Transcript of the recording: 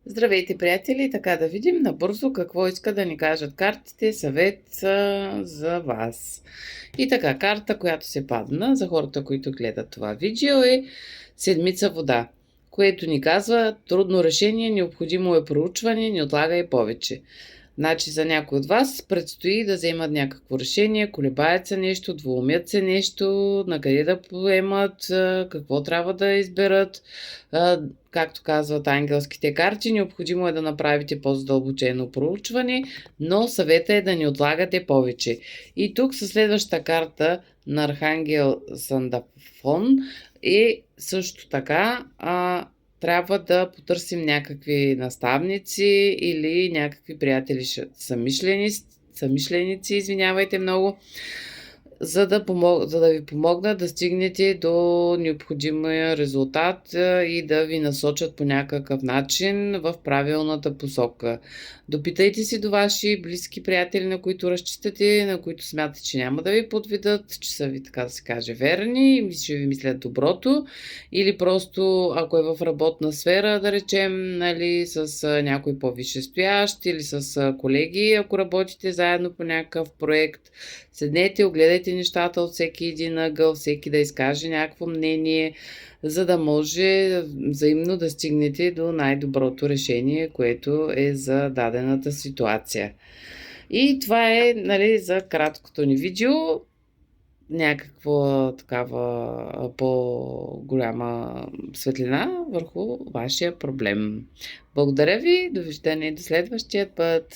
Здравейте, приятели! Така да видим набързо какво иска да ни кажат картите, съвет за вас. И така, карта, която се падна за хората, които гледат това видео е Седмица вода, което ни казва трудно решение, необходимо е проучване, не отлагай повече. Значи за някой от вас предстои да вземат някакво решение, колебаят се нещо, двоумят се нещо, на къде да поемат, какво трябва да изберат. Както казват ангелските карти, необходимо е да направите по-задълбочено проучване, но съвета е да не отлагате повече. И тук със следващата карта на Архангел Сандафон е също така трябва да потърсим някакви наставници или някакви приятели, самишленици, извинявайте много, за да ви помогнат да стигнете до необходимия резултат и да ви насочат по някакъв начин в правилната посока. Допитайте се до ваши близки приятели, на които разчитате, на които смятате, че няма да ви подведат, че са ви, така да се каже, верни и ще ви мислят доброто, или просто, ако е в работна сфера, да речем, нали, с някой по-висшестоящ или с колеги, ако работите заедно по някакъв проект, седнете, огледайте нещата от всеки един ъгъл, всеки да изкаже някакво мнение, за да може взаимно да стигнете до най-доброто решение, което е за дадената ситуация. И това е, нали, за краткото ни видео. Някаква такава по-голяма светлина върху вашия проблем. Благодаря ви, довиждане до следващия път!